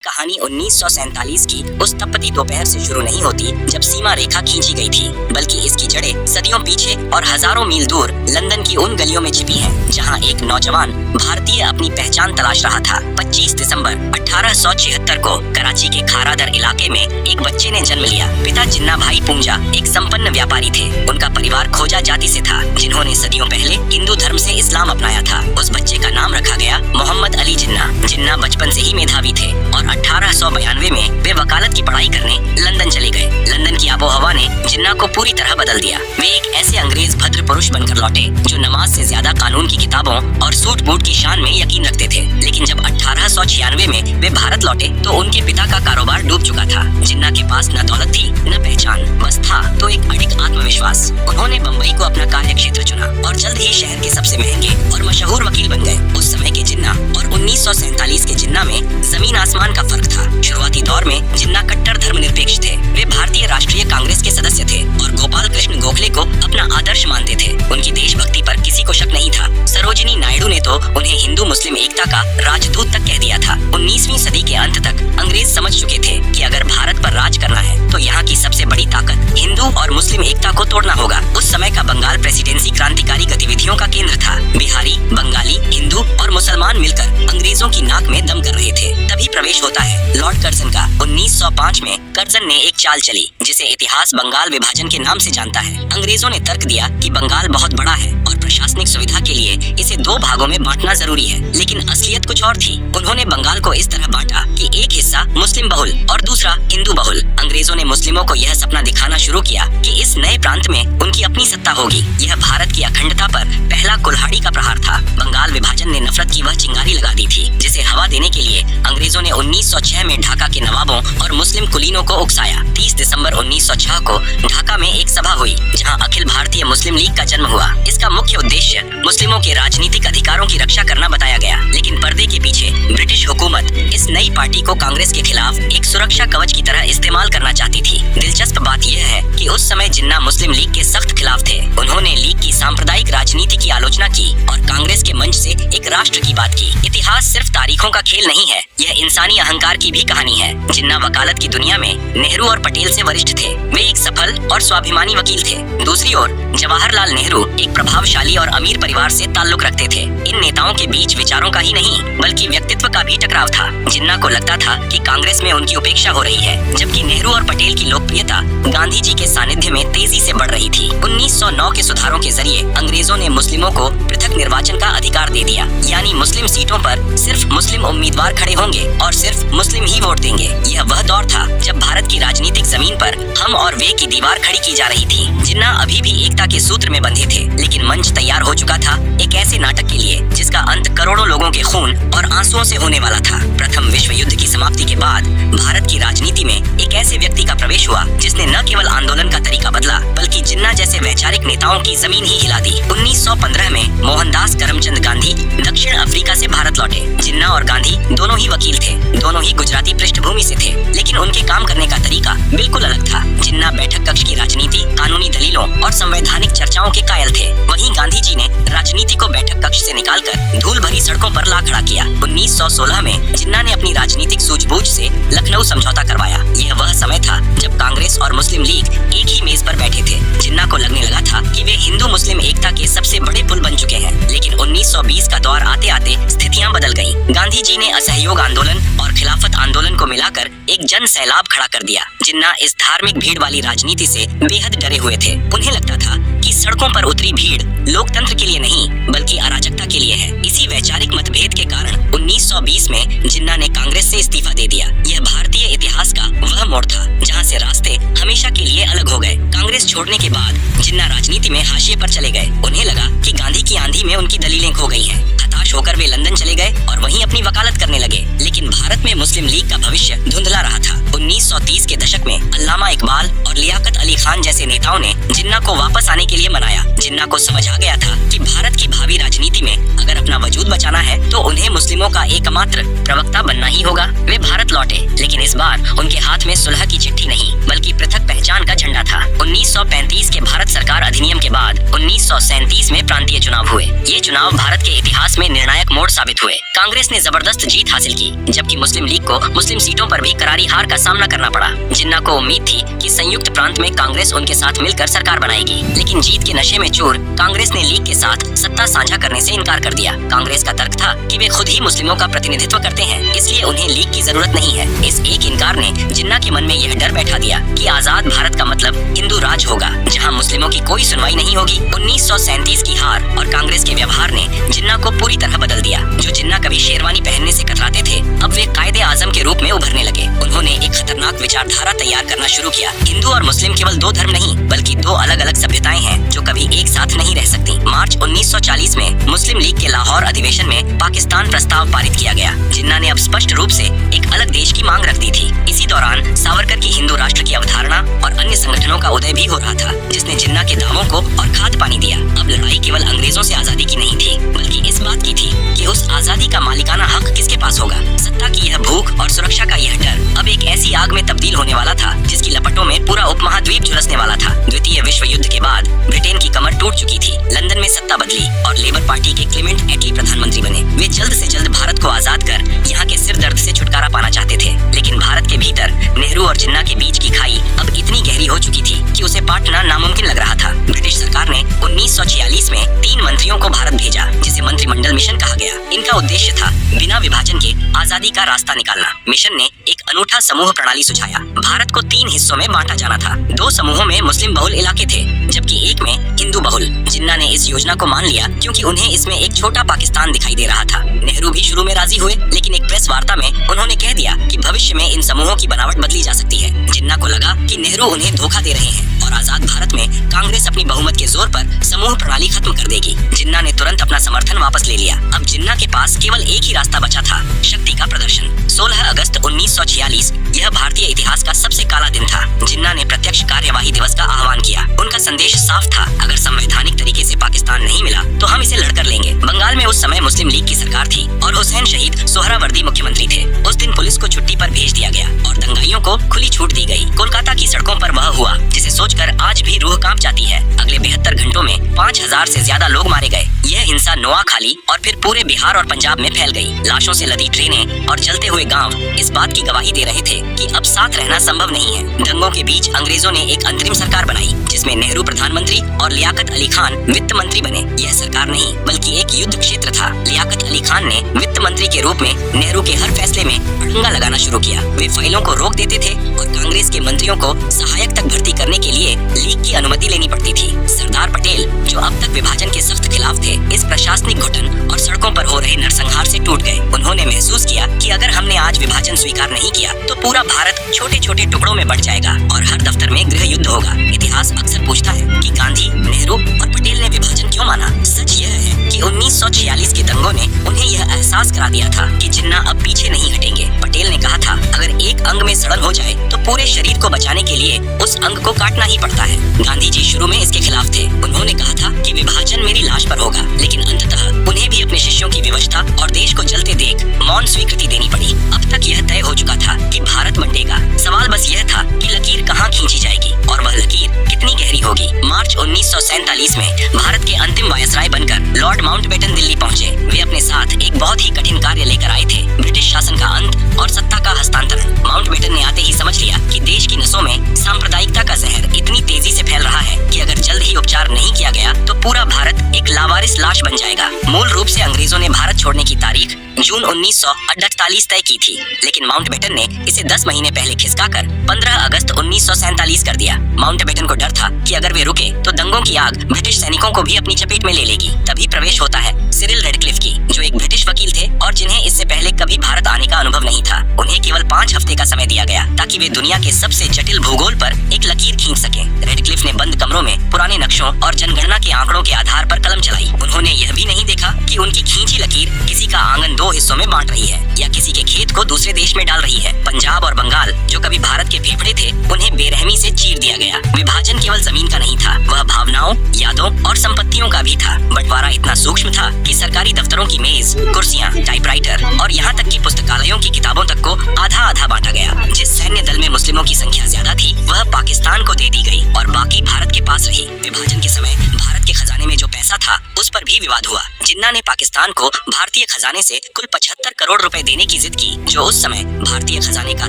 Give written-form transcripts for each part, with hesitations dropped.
कहानी 1947 की उस तपती दोपहर से शुरू नहीं होती जब सीमा रेखा खींची गई थी, बल्कि इसकी जड़ें सदियों पीछे और हजारों मील दूर लंदन की उन गलियों में छिपी हैं, जहां एक नौजवान भारतीय अपनी पहचान तलाश रहा था। 25 दिसंबर 1876 को कराची के खारादर इलाके में एक बच्चे ने जन्म लिया। पिता जिन्ना भाई पूंजा एक संपन्न व्यापारी थे। उनका परिवार खोजा जाति से था, जिन्होंने सदियों पहले हिंदू धर्म से इस्लाम अपनाया था। उस बच्चे का नाम रखा गया मोहम्मद अली जिन्ना। जिन्ना बचपन से ही मेधावी थे और 1892 में वे वकालत की पढ़ाई करने लंदन चले गए। लंदन की आबोहवा ने जिन्ना को पूरी तरह बदल दिया। वे एक ऐसे अंग्रेज भद्र पुरुष बनकर लौटे जो नमाज से ज्यादा कानून की किताबों और सूट बूट की शान में यकीन रखते थे। लेकिन जब 1896 में वे भारत लौटे तो उनके पिता का कारोबार डूब चुका था। जिन्ना के पास न दौलत थी न पहचान, बस था तो एक अडिग आत्मविश्वास। उन्होंने बम्बई को अपना कार्य क्षेत्र चुना और जल्द ही शहर के सबसे महंगे और मशहूर वकील बन गए। उस समय के जिन्ना और 1947 के जिन्ना में जमीन आसमान का फर्क था। शुरुआती दौर में जिन्ना कट्टर धर्मनिरपेक्ष थे। वे भारतीय राष्ट्रीय कांग्रेस के सदस्य थे और गोपाल कृष्ण गोखले को अपना आदर्श मानते थे। उनकी देशभक्ति पर किसी को शक नहीं था। सरोजिनी नायडू ने तो उन्हें हिंदू मुस्लिम एकता का राजदूत तक कह दिया था। 19वीं सदी के अंत तक अंग्रेज समझ चुके थे कि अगर भारत पर राज करना है तो यहाँ की सबसे बड़ी ताकत हिंदू और मुस्लिम एकता को तोड़ना होगा। उस समय का बंगाल प्रेसिडेंसी क्रांतिकारी गतिविधियों का केंद्र था। बिहारी, बंगाली, हिंदू और मुसलमान मिलकर अंग्रेजों की नाक में दम कर रहे थे। तभी प्रवेश होता है लॉर्ड कर्जन का। 1905 में कर्जन ने एक चाल चली जिसे इतिहास बंगाल विभाजन के नाम से जानता है। अंग्रेजों ने तर्क दिया कि बंगाल बहुत बड़ा है और प्रशासनिक सुविधा के लिए इसे 2 भागों में बांटना जरूरी है, लेकिन असलियत कुछ और थी। उन्होंने बंगाल को इस तरह बांटा कि एक हिस्सा मुस्लिम बहुल और दूसरा हिंदू बहुल। अंग्रेजों ने मुस्लिमों को यह सपना दिखाना शुरू किया कि इस नए प्रांत में उनकी अपनी सत्ता होगी। यह भारत की अखंडता पर पहला कुल्हाड़ी का प्रहार था। बंगाल विभाजन ने नफरत की वह चिंगारी लगा दी थी जिसे हवा देने के लिए अंग्रेजों ने 1906 में ढाका के नवाबों और मुस्लिम कुलीनों को उकसाया। 30 दिसंबर 1906 को ढाका में एक सभा हुई जहां अखिल भारतीय मुस्लिम लीग का जन्म हुआ। इसका मुख्य उद्देश्य मुस्लिमों के राजनीतिक अधिकारों की रक्षा करना बताया गया, लेकिन पर्दे के पीछे ब्रिटिश हुकूमत इस नई पार्टी को कांग्रेस के खिलाफ एक सुरक्षा कवच की तरह इस्तेमाल करना चाहती थी। दिलचस्प बात यह है कि उस समय जिन्ना मुस्लिम लीग के सख्त खिलाफ थे। उन्होंने लीग की सांप्रदायिक राजनीति की आलोचना की और कांग्रेस के मंच से एक राष्ट्र की बात की। इतिहास सिर्फ तारीखों का खेल नहीं है, यह इंसानी अहंकार की भी कहानी है। जिन्ना वकालत की दुनिया में नेहरू और पटेल से वरिष्ठ थे। वे एक सफल और स्वाभिमानी वकील थे। दूसरी ओर जवाहरलाल नेहरू एक प्रभावशाली और अमीर परिवार से ताल्लुक रखते थे। इन नेताओं के बीच विचारों का ही नहीं बल्कि व्यक्तित्व का भी टकराव था। जिन्ना को लगता था कि कांग्रेस में उनकी उपेक्षा हो रही है, जबकि नेहरू और पटेल की लोकप्रियता गांधी जी के सानिध्य में तेजी से बढ़ रही थी। 1909 के सुधारों के जरिए अंग्रेजों ने मुस्लिमों को पृथक निर्वाचन का अधिकार दे दिया, यानी मुस्लिम सीटों पर सिर्फ मुस्लिम उम्मीदवार खड़े होंगे और सिर्फ मुस्लिम ही वोट देंगे। यह वह दौर था जब भारत की राजनीतिक जमीन पर हम और वे की दीवार खड़ी की जा रही थी। जिन्ना अभी भी एकता के सूत्र में बंधे थे, लेकिन मंच तैयार हो चुका था एक ऐसे नाटक के लिए जिसका अंत करोड़ों लोगों के खून और आंसुओं से होने वाला था। प्रथम विश्व युद्ध की समाप्ति के बाद भारत की राजनीति में एक ऐसे व्यक्ति का प्रवेश हुआ जिसने न केवल आंदोलन का तरीका बदला बल्कि जिन्ना जैसे वैचारिक नेताओं की जमीन ही हिला दी। 1915 में मोहनदास करमचंद गांधी दक्षिण अफ्रीका से भारत लौटे। जिन्ना और गांधी दोनों ही वकील थे, दोनों ही गुजराती पृष्ठभूमि से थे, लेकिन उनके काम करने का तरीका बिल्कुल अलग था। जिन्ना बैठक कक्ष की राजनीति, कानूनी दलीलों और संवैधानिक चर्चाओं के कायल थे। वहीं गांधी जी ने राजनीति को बैठक कक्ष से निकालकर धूल भरी सड़कों पर ला खड़ा किया। 1916 में जिन्ना ने अपनी राजनीतिक सूझबूझ से लखनऊ समझौता करवाया। यह वह समय था जब कांग्रेस और मुस्लिम लीग एक ही मेज पर बैठे थे। जिन्ना को लगने लगा था कि वे हिंदू मुस्लिम एकता के सबसे बड़े पुल बन चुके हैं, लेकिन 1920 का दौर आते आते स्थितियां बदल गईं। गांधी जी ने असहयोग आंदोलन और खिलाफत आंदोलन को मिलाकर एक जन सैलाब खड़ा कर दिया। जिन्ना इस धार्मिक भीड़ वाली राजनीति से बेहद डरे हुए थे। उन्हें लगता था कि सड़कों पर उतरी भीड़ लोकतंत्र के लिए नहीं बल्कि अराजकता के लिए है। इसी वैचारिक मतभेद के कारण 1920 में जिन्ना ने कांग्रेस से इस्तीफा दे दिया। यह भारतीय इतिहास का वह मोड़ था जहां से रास्ते हमेशा के लिए अलग हो गए। कांग्रेस छोड़ने के बाद जिन्ना राजनीति में हाशिए पर चले गए। उन्हें लगा कि गांधी की आंधी में उनकी दलीलें खो गई हैं। हताश होकर वे लंदन चले गए और वहीं अपनी वकालत करने लगे। लेकिन भारत में मुस्लिम लीग का भविष्य धुंधला रहा था। 1930 के दशक में अल्लामा इकबाल और लियाकत अली खान जैसे नेताओं ने जिन्ना को वापस आने के लिए मनाया। जिन्ना को समझ आ गया था कि भारत की भावी राजनीति में अगर अपना वजूद बचाना है तो उन्हें मुस्लिमों का एकमात्र प्रवक्ता बनना ही होगा। वे भारत लौटे, लेकिन लेकिन इस बार उनके हाथ में सुलह की चिट्ठी नहीं बल्कि पृथक पहचान का झंडा था। 1935 के भारत सरकार अधिनियम के बाद 1937 में प्रांतीय चुनाव हुए। ये चुनाव भारत के इतिहास में निर्णायक मोड़ साबित हुए। कांग्रेस ने जबरदस्त जीत हासिल की, जबकि मुस्लिम लीग को मुस्लिम सीटों पर भी करारी हार का सामना करना पड़ा। जिन्ना को उम्मीद थी कि संयुक्त प्रांत में कांग्रेस उनके साथ मिलकर सरकार बनाएगी, लेकिन जीत के नशे में चूर कांग्रेस ने लीग के साथ सत्ता साझा करने से इनकार कर दिया। कांग्रेस का तर्क था कि वे खुद ही मुस्लिमों का प्रतिनिधित्व करते हैं, इसलिए उन्हें लीग की जरूरत नहीं है। इस एक इनकार ने जिन्ना के मन में यह डर बैठा दिया कि आजाद भारत का मतलब हिंदू राज होगा, जहां मुस्लिमों की कोई सुनवाई नहीं होगी। 1937 की हार और कांग्रेस के व्यवहार ने जिन्ना को पूरी तरह बदल दिया। जो जिन्ना कभी शेरवानी पहनने से कतराते थे, अब वे कायदे आजम के रूप में उभरने लगे। उन्होंने एक खतरनाक विचारधारा तैयार करना शुरू किया। हिंदू और मुस्लिम केवल दो धर्म नहीं बल्कि दो अलग अलग सभ्यताएं हैं जो कभी एक साथ नहीं रह सकती। मार्च 1940 में मुस्लिम लीग के लाहौर अधिवेशन में पाकिस्तान प्रस्ताव पारित किया गया। जिन्ना ने अब स्पष्ट रूप से एक अलग देश की मांग रख दी थी। इसी दौरान सावरकर की हिंदू राष्ट्र की अवधारणा और अन्य संगठनों का उदय भी हो रहा था, जिसने जिन्ना के दावों को और खाद पानी दिया। अब लड़ाई केवल अंग्रेजों से आजादी की नहीं थी बल्कि इस बात की थी कि उस आजादी का मालिकाना हक किसके पास होगा। सत्ता की यह भूख और सुरक्षा का यह डर अब एक ऐसी आग में तब्दील होने वाला था जिसकी लपटों में पूरा उपमहाद्वीप झुलसने वाला था। द्वितीय विश्व युद्ध के बाद ब्रिटेन की कमर टूट चुकी थी। लंदन में सत्ता बदली और लेबर पार्टी के क्लेमेंट एटली प्रधानमंत्री बने। वे जल्द से जल्द भारत को आजाद कर यहाँ के सिर दर्द से छुटकारा पाना चाहते थे, लेकिन भारत के भीतर नेहरू और जिन्ना के बीच की खाई अब इतनी गहरी हो चुकी थी कि उसे पाटना नामुमकिन लग रहा था। ब्रिटिश सरकार ने 1946 में 3 मंत्रियों को भारत भेजा, जिसे मंत्रिमंडल मिशन कहा गया। इनका उद्देश्य था बिना विभाजन के आजादी का रास्ता निकालना। मिशन ने एक अनूठा समूह प्रणाली सुझाया। भारत को 3 हिस्सों में बांटा जाना था। 2 समूहों में मुस्लिम बहुल इलाके थे, जबकि एक में हिंदू बहुल। जिन्ना ने इस योजना को मान लिया क्योंकि उन्हें इसमें एक छोटा पाकिस्तान दिखाई दे रहा था। नेहरू भी शुरू में राजी हुए, लेकिन एक प्रेस वार्ता में उन्होंने कह दिया कि भविष्य में इन समूहों की बनावट बदली जा सकती है। जिन्ना को लगा कि नेहरू उन्हें धोखा दे रहे हैं और आजाद भारत में कांग्रेस अपनी बहुमत के जोर पर समूह प्रणाली खत्म कर देगी। जिन्ना ने तुरंत अपना समर्थन वापस ले लिया। अब जिन्ना के पास केवल एक ही रास्ता बचा था, शक्ति का प्रदर्शन। 16 अगस्त 1946 यह भारतीय इतिहास का सबसे काला दिन था। जिन्ना ने प्रत्यक्ष कार्यवाही दिवस का आह्वान किया। उनका संदेश साफ था, अगर संवैधानिक तरीके से पाकिस्तान नहीं मिला तो हम इसे लड़कर लेंगे। बंगाल में उस समय मुस्लिम लीग की सरकार थी और हुसैन शहीद सोहरावर्दी मुख्यमंत्री थे। उस दिन पुलिस को छुट्टी पर भेज दिया गया और दंगाइयों को खुली छूट दी गई। कोलकाता की सड़कों पर वह हुआ जिसे सोचकर आज भी रूह कांप जाती है। अगले 72 घंटों में 5000 से ज्यादा लोग मारे गए। यह हिंसा नोआखाली और फिर पूरे बिहार और पंजाब में फैल गई। लाशों से लदी ट्रेनें और जलते हुए गांव इस बात की गवाही दे रहे थे कि अब साथ रहना संभव नहीं है। दंगों के बीच अंग्रेजों ने एक अंतरिम सरकार बनाई, जिसमें नेहरू प्रधानमंत्री और लियाकत अली खान वित्त मंत्री बने। यह सरकार नहीं बल्कि एक युद्ध क्षेत्र था। लियाकत अली खान ने वित्त मंत्री के रूप में नेहरू के हर फैसले में अड़ंगा लगाना शुरू किया। वे फाइलों को रोक देते थे और कांग्रेस के मंत्रियों को सहायक तक भर्ती करने के लिए लीग की अनुमति लेनी पड़ती थी। सरदार पटेल, जो अब तक विभाजन के सख्त खिलाफ थे, इस प्रशासनिक घुटन और सड़कों पर हो रहे नरसंहार से टूट गए। उन्होंने महसूस किया कि अगर हमने आज विभाजन स्वीकार नहीं किया तो पूरा भारत छोटे छोटे टुकड़ों में बंट जाएगा और हर दफ्तर में गृह युद्ध होगा। इतिहास अक्सर पूछता है कि गांधी, नेहरू और पटेल ने विभाजन क्यों माना। सच यह है कि 1946 के दंगों ने उन्हें यह एहसास करा दिया था कि जिन्ना अब पीछे नहीं हटेंगे। पटेल ने कहा था, अगर एक अंग में सड़न हो जाए तो पूरे शरीर को बचाने के लिए उस अंग को काटना ही पड़ता है। गांधी जी शुरू में इसके खिलाफ थे। उन्होंने कहा था कि विभाजन मेरी लाश पर होगा, लेकिन अंततः उन्हें भी अपने शिष्यों की विवशता और देश को जलते देख मौन स्वीकृति देनी पड़ी। अब तक यह तय हो चुका था कि भारत बंटेगा। सवाल बस यह था कि लकीर कहाँ खींची जाएगी और वह लकीर कितनी गहरी होगी। मार्च 1947 में भारत के अंतिम वायसराय बनकर लॉर्ड माउंटबेटन दिल्ली पहुंचे। वे अपने साथ एक बहुत ही कठिन कार्य लेकर आए थे, ब्रिटिश शासन का अंत और सत्ता का हस्तांतरण। माउंटबेटन ने आते ही समझ लिया कि देश की नसों में सांप्रदायिकता का जहर इतनी तेजी से फैल रहा है कि अगर जल्द ही उपचार नहीं किया गया तो पूरा भारत एक लावारिस लाश बन जाएगा। मूल रूप से अंग्रेजों ने भारत छोड़ने की तारीख जून 1948 तय की थी, लेकिन माउंटबेटन ने इसे 10 महीने पहले खिसकाकर 15 अगस्त 1947 कर दिया। माउंटबेटन को डर था कि अगर वे रुके तो दंगों की आग ब्रिटिश सैनिकों को भी अपनी चपेट में ले लेगी। तभी प्रवेश होता है सिरिल रेडक्लिफ की, जो एक ब्रिटिश वकील थे और जिन्हें इससे पहले कभी भारत आने का अनुभव नहीं था। उन्हें केवल 5 हफ्ते का समय दिया गया ताकि वे दुनिया के सबसे जटिल भूगोल पर एक लकीर खींच सकें। रेडक्लिफ ने बंद कमरों में पुराने नक्शों और जनगणना के आंकड़ों के आधार पर कलम चलाई। उन्होंने यह भी नहीं देखा कि उनकी खींची लकीर किसी का आंगन 2 हिस्सों में बांट रही है या किसी के खेत को दूसरे देश में डाल रही है। पंजाब और बंगाल, जो कभी भारत के फेफड़े थे, उन्हें बेरहमी से चीर दिया गया। विभाजन केवल जमीन का नहीं था, वह भावनाओं, यादों और संपत्तियों का भी था। बंटवारा इतना सूक्ष्म था कि सरकारी दफ्तरों की मेज कुर्सियां, टाइपराइटर और यहाँ तक कि पुस्तकालयों की किताबों तक को आधा आधा बांटा गया। जिस सैन्य दल में मुस्लिमों की संख्या ज्यादा थी वह पाकिस्तान को दे दी गई और बाकी भारत के पास रही। विभाजन के समय भारत के खजाने में जो पैसा था उस पर भी विवाद हुआ। जिन्ना ने पाकिस्तान को भारतीय खजाने से कुल 75 करोड़ रुपए देने की जिद की, जो उस समय भारतीय खजाने का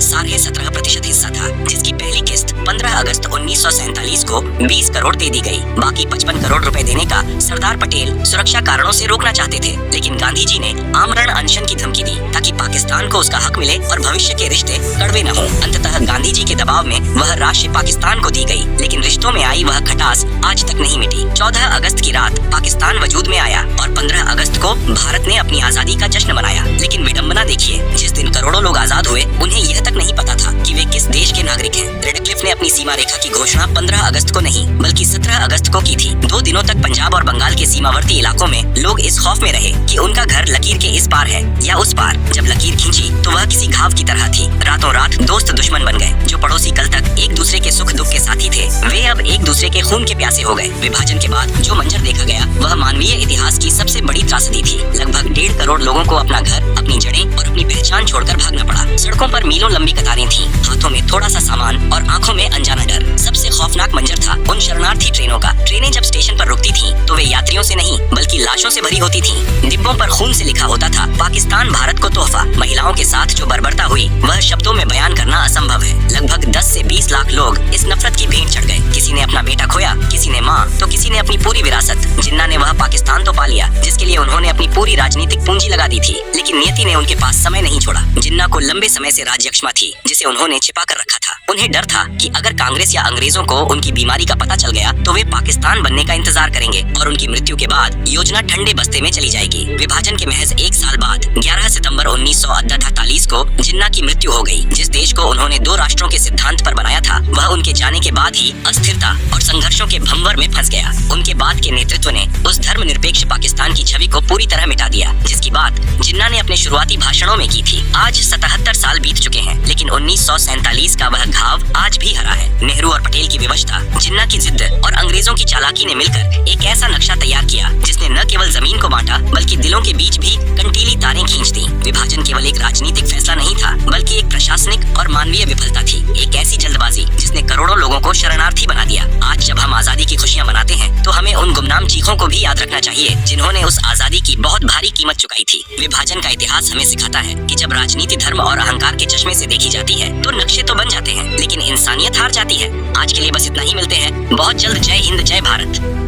17% हिस्सा था, जिसकी पहली किस्त 15 अगस्त 1947 को 20 करोड़ दे दी गई। बाकी 55 करोड़ रुपए देने का सरदार पटेल सुरक्षा कारणों से रोकना चाहते थे, लेकिन गांधी जी ने आमरण अनशन की धमकी दी ताकि पाकिस्तान को उसका हक मिले और भविष्य के रिश्ते कड़वे न हो। अंततः गांधी जी के दबाव में वह राशि पाकिस्तान को दी गई, लेकिन रिश्तों में आई वह खटास आज तक नहीं मिटी। 14 अगस्त की रात पाकिस्तान वजूद में आया और 15 अगस्त को भारत ने अपनी आजादी का जश्न मनाया। लेकिन विडंबना देखिए, जिस दिन करोड़ों लोग आजाद हुए उन्हें यह तक नहीं पता था कि वे किस देश के नागरिक हैं। रेडक्लिफ ने अपनी सीमा रेखा की घोषणा 15 अगस्त को नहीं बल्कि 17 अगस्त को की थी। 2 दिनों तक पंजाब और बंगाल के सीमावर्ती इलाकों में लोग इस खौफ में रहे कि उनका घर लकीर के इस पार है या उस पार। जब लकीर खींची तो वह किसी घाव की तरह थी। रातों रात दोस्त दुश्मन बन गए। जो पड़ोसी कल तक एक दूसरे के सुख दुख के साथी थे वे अब एक दूसरे के खून के प्यासे हो गए। विभाजन के बाद जो मंजर देखा गया वह मानवीय इतिहास की सबसे बड़ी त्रासदी थी। लगभग 1.5 करोड़ लोगों को अपना घर, अपनी जड़ें और अपनी पहचान छोड़कर भागना पड़ा। सड़कों पर मीलों लंबी कतारें थीं, हाथों में थोड़ा सा सामान और आंखों में अनजाना डर। सबसे खौफनाक मंजर था उन शरणार्थी ट्रेनों का। ट्रेनें जब स्टेशन पर रुकती थीं तो वे यात्रियों से नहीं बल्कि लाशों से भरी होती थीं। डिब्बों पर खून से लिखा होता था पाकिस्तान भारत को तोहफा। महिलाओं के साथ जो बर्बरता हुई वह शब्दों में बयान करना असंभव है। लगभग 10 से 20 लाख लोग इस नफरत की भेंट चढ़ गए। किसी ने अपना बेटा खोया, किसी ने माँ, तो किसी ने अपनी पूरी विरासत। जिन्ना ने वह पाकिस्तान तो पा लिया जिसके लिए उन्होंने अपनी पूरी राजनीतिक पूंजी लगा दी थी, लेकिन नियति ने उनके पास समय नहीं छोड़ा। जिन्ना को लंबे समय से राज्यक्षमा थी जिसे उन्होंने छिपा कर रखा था। उन्हें डर था कि अगर कांग्रेस या अंग्रेजों को उनकी बीमारी का पता चल गया तो वे पाकिस्तान बनने का इंतजार करेंगे और उनकी मृत्यु के बाद योजना ठंडे बस्ते में चली जाएगी। विभाजन के महज 1 साल बाद 11 सितंबर 1948 को जिन्ना की मृत्यु हो गई। जिस देश को उन्होंने 2 राष्ट्रों के सिद्धांत पर बनाया था वह उनके जाने के बाद ही अस्थिरता और संघर्षों के भंवर में फंस गया। उनके बाद के नेतृत्व ने उस धर्मनिरपेक्ष पाकिस्तान की छवि को पूरी तरह मिटा दिया जिसकी बात जिन्ना ने अपने शुरुआती भाषणों में की थी। आज 77 साल बीत चुके हैं, लेकिन 1947 का वह घाव आज भी हरा है। नेहरू और पटेल की विवशता, जिन्ना की जिद्द और अंग्रेजों की चालाकी ने मिलकर एक ऐसा नक्शा तैयार किया जिसने न केवल जमीन को बांटा बल्कि दिलों के बीच भी कंटीली तारें खींच दी। विभाजन केवल एक राजनीतिक फैसला नहीं था बल्कि एक प्रशासनिक और मानवीय विफलता थी। एक ऐसी जल्दबाजी जिसने करोड़ों लोगों को शरणार्थी बना दिया। आज जब हम आजादी की खुशियां मनाते हैं तो हमें उन गुमनाम चीखों को भी याद रखना चाहिए जिन्होंने उस आजादी की बहुत भारी कीमत चुकाई थी। विभाजन का इतिहास हमें सिखाता है कि जब राजनीति धर्म और अहंकार के चश्मे से देखी जाती है तो नक्शे तो बन जाते हैं लेकिन इंसानियत हार जाती है। आज के लिए बस इतना ही, मिलते हैं बहुत जल्द। जय हिंद, जय भारत।